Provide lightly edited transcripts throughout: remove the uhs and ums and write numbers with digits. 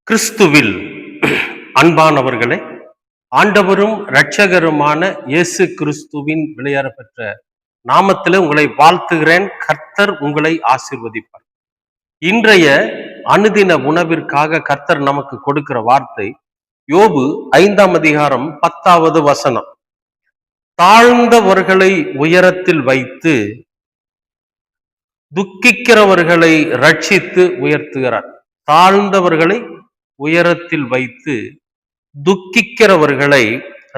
கிறிஸ்துவில் அன்பானவர்களே, ஆண்டவரும் இரட்சகருமான இயேசு கிறிஸ்துவின் விலையேறப்பெற்ற நாமத்திலே உங்களை வாழ்த்துகிறேன். கர்த்தர் உங்களை ஆசீர்வதிப்பார். இன்றைய அனுதின உணவிற்காக கர்த்தர் நமக்கு கொடுக்கிற வார்த்தை யோபு 5ஆம் அதிகாரம் 10வது வசனம். தாழ்ந்தவர்களை உயரத்தில் வைத்து துக்கிக்கிறவர்களை ரட்சித்து உயர்த்துகிறார். தாழ்ந்தவர்களை உயரத்தில் வைத்து துக்கிக்கிறவர்களை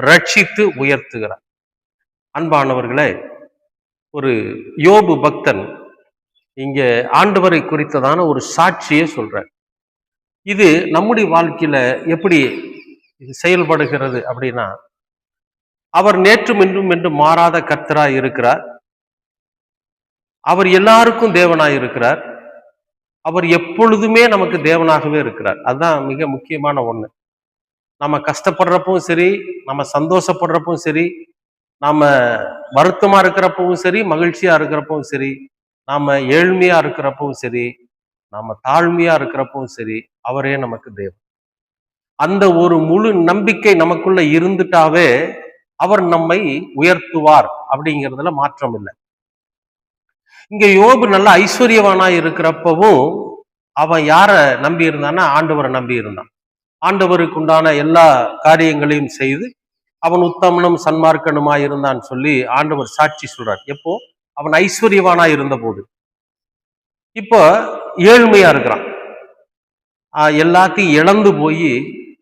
ரட்சித்து உயர்த்துகிறார். அன்பானவர்களே, ஒரு யோபு பக்தன் இங்க ஆண்டவரை குறித்ததான ஒரு சாட்சியை சொல்றார். இது நம்முடைய வாழ்க்கையில எப்படி செயல்படுகிறது அப்படின்னா, அவர் நேற்றும் இன்றும் என்று மாறாத கர்த்தராய் இருக்கிறார். அவர் எல்லாருக்கும் தேவனாய் இருக்கிறார். அவர் எப்பொழுதுமே நமக்கு தேவனாகவே இருக்கிறார். அதுதான் மிக முக்கியமான ஒண்ணு. நம்ம கஷ்டப்படுறப்பவும் சரி, நம்ம சந்தோஷப்படுறப்பவும் சரி, நாம வருத்தமா இருக்கிறப்பவும் சரி, மகிழ்ச்சியா இருக்கிறப்பவும் சரி, நாம ஏழ்மையா இருக்கிறப்பவும் சரி, நாம தாழ்மையா இருக்கிறப்பவும் சரி, அவரே நமக்கு தேவன். அந்த ஒரு முழு நம்பிக்கை நமக்குள்ள இருந்துட்டாவே அவர் நம்மை உயர்த்துவார் அப்படிங்கிறதுல மாற்றம் இல்லை. இங்க யோபு நல்ல ஐஸ்வர்யவானா இருக்கிறப்பவும் அவன் யார நம்பி இருந்தான்னா ஆண்டவரை நம்பி இருந்தான். ஆண்டவருக்கு உண்டான எல்லா காரியங்களையும் செய்து அவன் உத்தமனும் சன்மார்க்கனுமா இருந்தான்னு சொல்லி ஆண்டவர் சாட்சி சொல்றார். எப்போ? அவன் ஐஸ்வர்யவானா இருந்த போது. இப்போ ஏழ்மையா இருக்கிறான், எல்லாத்தையும் இழந்து போய்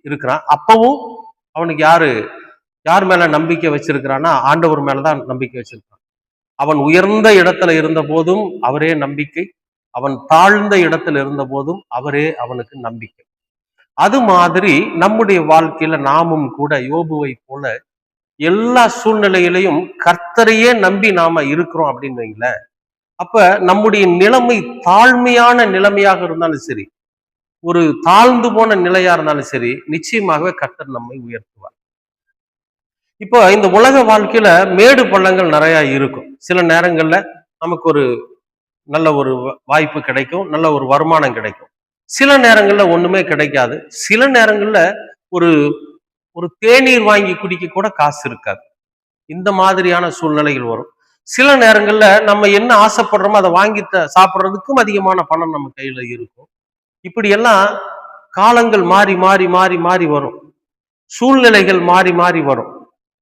இருக்கிறான். அப்பவும் அவனுக்கு யார் மேல நம்பிக்கை வச்சிருக்கிறான்னா ஆண்டவர் மேலதான் நம்பிக்கை வச்சிருக்கான். அவன் உயர்ந்த இடத்துல இருந்த போதும் அவரே நம்பிக்கை, அவன் தாழ்ந்த இடத்துல இருந்த போதும் அவரே அவனுக்கு நம்பிக்கை. அது மாதிரி நம்முடைய வாழ்க்கையில நாமும் கூட யோபுவை போல எல்லா சூழ்நிலையிலையும் கர்த்தரையே நம்பி நாம இருக்கிறோம் அப்படின்னு வைங்களேன். அப்ப நம்முடைய நிலைமை தாழ்மையான நிலைமையாக இருந்தாலும் சரி, ஒரு தாழ்ந்து போன நிலையா இருந்தாலும் சரி, நிச்சயமாகவே கர்த்தர் நம்மை உயர்த்துவார். இப்போ இந்த உலக வாழ்க்கையில மேடு பள்ளங்கள் நிறைய இருக்கும். சில நேரங்கள்ல நமக்கு ஒரு நல்ல ஒரு வாய்ப்பு கிடைக்கும், நல்ல ஒரு வருமானம் கிடைக்கும். சில நேரங்கள்ல ஒண்ணுமே கிடைக்காது. சில நேரங்கள்ல ஒரு ஒரு தேநீர் வாங்கி குடிக்க கூட காசு இருக்காது. இந்த மாதிரியான சூழ்நிலைகள் வரும். சில நேரங்கள்ல நம்ம என்ன ஆசைப்படுறோமோ அதை வாங்கி சாப்பிட்றதுக்கும் அதிகமான பணம் நம்ம கையில இருக்கும். இப்படி எல்லாம் காலங்கள் மாறி மாறி மாறி மாறி வரும். சூழ்நிலைகள் மாறி மாறி வரும்.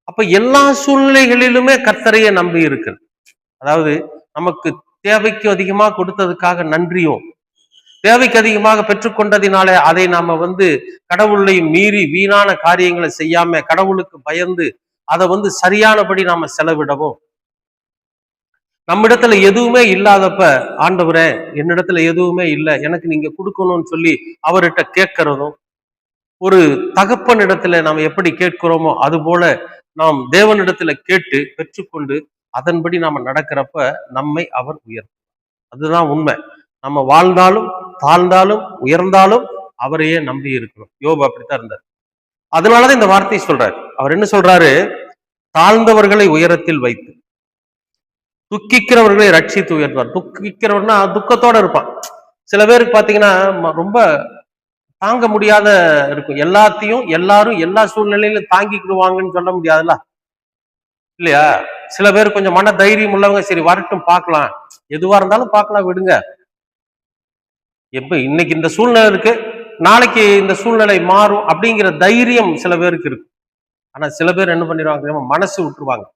அப்ப எல்லா சூழ்நிலைகளிலுமே கர்த்தரையே நம்பி இருக்கு. அதாவது நமக்கு தேவைக்கு அதிகமாக கொடுத்ததுக்காக நன்றியும், தேவைக்கு அதிகமாக பெற்றுக்கொண்டதினாலே அதை நாம கடவுளை மீறி வீணான காரியங்களை செய்யாம கடவுளுக்கு பயந்து அதை சரியானபடி நாம செலவிடவும், நம்மிடத்துல எதுவுமே இல்லாதப்ப ஆண்டவரே என்னிடத்துல எதுவுமே இல்லை, எனக்கு நீங்க கொடுக்கணும்னு சொல்லி அவர்கிட்ட கேட்கிறதும், ஒரு தகப்பன் இடத்துல நாம் எப்படி கேட்கிறோமோ அது போல நாம் தேவனிடத்துல கேட்டு பெற்றுக்கொண்டு அதன்படி நாம நடக்கிறப்ப நம்மை அவர் உயர்த்தும். அதுதான் உண்மை. நம்ம வாழ்ந்தாலும் தாழ்ந்தாலும் உயர்ந்தாலும் அவரையே நம்பி இருக்கணும். யோபு அப்படித்தான் இருந்தார். அதனாலதான் இந்த வார்த்தையை சொல்றாரு. அவர் என்ன சொல்றாரு? தாழ்ந்தவர்களை உயரத்தில் வைத்து துக்கிக்கிறவர்களை ரட்சித்து உயர்த்துவார். துக்கிக்கிறவர்னா துக்கத்தோட இருப்பான். சில பேருக்கு பாத்தீங்கன்னா ரொம்ப தாங்க முடியாத இருக்கும். எல்லாத்தையும் எல்லாரும் எல்லா சூழ்நிலையிலும் தாங்கிக்கிடுவாங்கன்னு சொல்ல முடியாதுல்ல, இல்லையா? சில பேர் கொஞ்சம் மன தைரியம் உள்ளவங்க, சரி வரட்டும் பார்க்கலாம், எதுவா இருந்தாலும் பார்க்கலாம் விடுங்க. எப்ப இன்னைக்கு இந்த சூழ்நிலை இருக்கு, நாளைக்கு இந்த சூழ்நிலை மாறும் அப்படிங்கிற தைரியம் சில பேருக்கு இருக்கு. ஆனா சில பேர் என்ன பண்ணிடுவாங்க, மனசு விட்டுருவாங்க,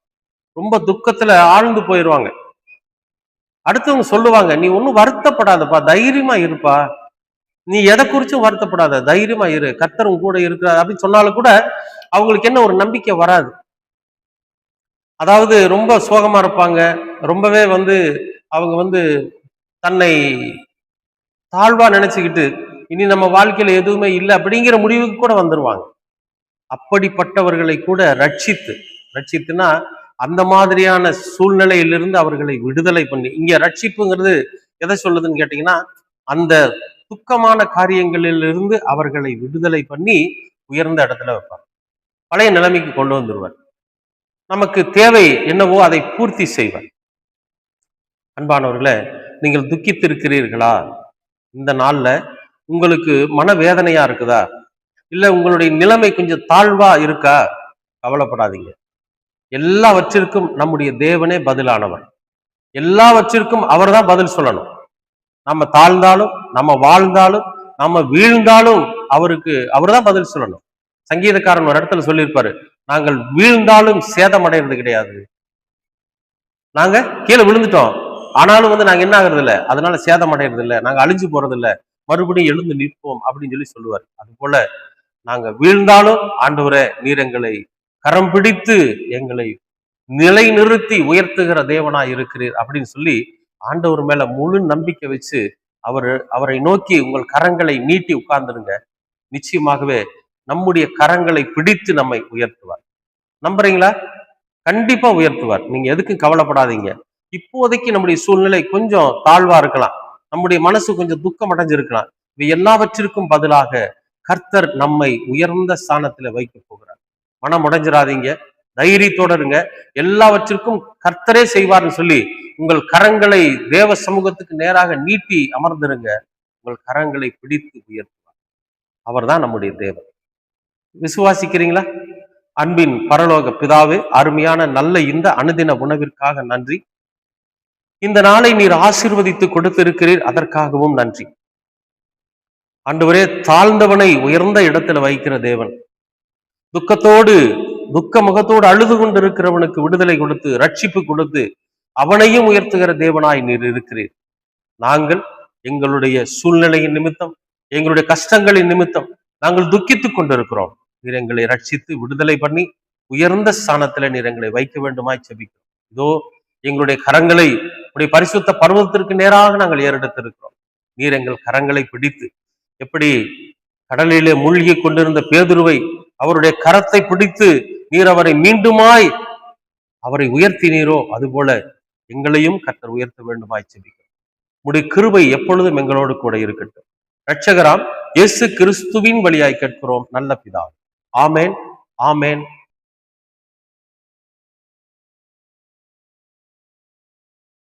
ரொம்ப துக்கத்துல ஆழ்ந்து போயிடுவாங்க. அடுத்தவங்க சொல்லுவாங்க, நீ ஒன்னும் வருத்தப்படாதப்பா, தைரியமா இருப்பா, நீ எதை குறிச்சும் வருத்தப்படாத, தைரியமா இரு, கர்த்தர் உன் கூட இருக்கிறார் அப்படின்னு சொன்னாலும் கூட அவங்களுக்கு என்ன ஒரு நம்பிக்கை வராது. அதாவது ரொம்ப சோகமா இருப்பாங்க, ரொம்பவே அவங்க தன்னை தாழ்வா நினைச்சுக்கிட்டு இனி நம்ம வாழ்க்கையில எதுவுமே இல்லை அப்படிங்கிற முடிவுக்கு கூட வந்துருவாங்க. அப்படிப்பட்டவர்களை கூட ரட்சித்துனா அந்த மாதிரியான சூழ்நிலையிலிருந்து அவர்களை விடுதலை பண்ணி, இங்க ரட்சிப்புங்கிறது எதை சொல்லுதுன்னு கேட்டீங்கன்னா, அந்த துக்கமான காரியங்களிலிருந்து அவர்களை விடுதலை பண்ணி உயர்ந்த இடத்துல வைப்பார், பழைய நிலைமைக்கு கொண்டு வந்துருவார், நமக்கு தேவை என்னவோ அதை பூர்த்தி செய்வார். அன்பானவர்களே, நீங்கள் துக்கித்திருக்கிறீர்களா? இந்த நாள்ல உங்களுக்கு மனவேதனையா இருக்குதா, இல்ல உங்களுடைய நிலைமை கொஞ்சம் தாழ்வா இருக்கா, கவலைப்படாதீங்க. எல்லாவற்றிற்கும் நம்முடைய தேவனே பதிலானவர். எல்லாவற்றிற்கும் அவர்தான் பதில் சொல்லணும். நம்ம தாழ்ந்தாலும், நம்ம வாழ்ந்தாலும், நம்ம வீழ்ந்தாலும் அவர்தான் பதில் சொல்லணும். சங்கீதக்காரன் ஒரு இடத்துல சொல்லியிருப்பாரு, நாங்கள் வீழ்ந்தாலும் சேதம் அடைகிறது கிடையாது. நாங்க கீழே விழுந்துட்டோம், ஆனாலும் நாங்க என்ன ஆகுறது இல்ல, அதனால சேதம் அடைகிறது இல்ல, நாங்க அழிஞ்சு போறது இல்ல, மறுபடியும் எழுந்து நிற்போம் அப்படின்னு சொல்லுவார். அது போல நாங்க வீழ்ந்தாலும் ஆண்டவரே நீர் எங்களை கரம் பிடித்து எங்களை நிலை நிறுத்தி உயர்த்துகிற தேவனா இருக்கிறீர் அப்படின்னு சொல்லி ஆண்டவர் மேல முழு நம்பிக்கை வச்சு அவரை நோக்கி உங்கள் கரங்களை நீட்டி உட்கார்ந்துருங்க. நிச்சயமாகவே நம்முடைய கரங்களை பிடித்து நம்மை உயர்த்துவார். நம்புறீங்களா? கண்டிப்பா உயர்த்துவார். நீங்க எதுக்கும் கவலைப்படாதீங்க. இப்போதைக்கு நம்முடைய சூழ்நிலை கொஞ்சம் தாழ்வா இருக்கலாம், நம்முடைய மனசு கொஞ்சம் துக்கம் அடைஞ்சிருக்கலாம். இவை எல்லாவற்றிற்கும் பதிலாக கர்த்தர் நம்மை உயர்ந்த ஸ்தானத்துல வைக்க போகிறார். மனம் உடைஞ்சிடாதீங்க, தைரியத்தோட இருங்க. எல்லாவற்றிற்கும் கர்த்தரே செய்வார்னு சொல்லி உங்கள் கரங்களை தேவ சமூகத்துக்கு நேராக நீட்டி அமர்ந்திருங்க. உங்கள் கரங்களை பிடித்து உயர்த்துவார். அவர்தான் நம்முடைய தேவன். விசுவாசிக்கிறீங்களா? அன்பின் பரலோக பிதாவே, அருமையான நல்ல இந்த அனுதின உணவிற்காக நன்றி. இந்த நாளை நீர் ஆசீர்வதித்து கொடுத்திருக்கிறீர், அதற்காகவும் நன்றி. ஆண்டவரே, தாழ்ந்தவனை உயர்ந்த இடத்துல வைக்கிற தேவன், துக்க முகத்தோடு அழுது கொண்டிருக்கிறவனுக்கு விடுதலை கொடுத்து ரட்சிப்பு கொடுத்து அவனையும் உயர்த்துகிற தேவனாய் நீர் இருக்கிறீர். நாங்கள் எங்களுடைய சூழ்நிலையின் நிமித்தம், எங்களுடைய கஷ்டங்களின் நிமித்தம் நாங்கள் துக்கித்துக் கொண்டிருக்கிறோம். நீர் எங்களை ரட்சித்து விடுதலை பண்ணி உயர்ந்த ஸ்தானத்துல நீர் எங்களை வைக்க வேண்டுமாய் செபிக்கிறோம். இதோ எங்களுடைய கரங்களை உடைய பரிசுத்த பர்வதத்திற்கு நேராக நாங்கள் ஏறெடுத்திருக்கிறோம். நீர் எங்கள் கரங்களை பிடித்து, எப்படி கடலிலே மூழ்கி கொண்டிருந்த பேதுருவை அவருடைய கரத்தை பிடித்து நீர் அவரை மீண்டுமாய் அவரை உயர்த்தினீரோ, அதுபோல எங்களையும் கர்த்தர் உயர்த்த வேண்டுமாய் செபிக்கிறோம். உம்முடைய கிருபை எப்பொழுதும் எங்களோடு கூட இருக்கட்டும். இரட்சகராம் இயேசு கிறிஸ்துவின் வழியாய் கேட்கிறோம் நல்ல பிதாவே. ஆமேன், ஆமேன்.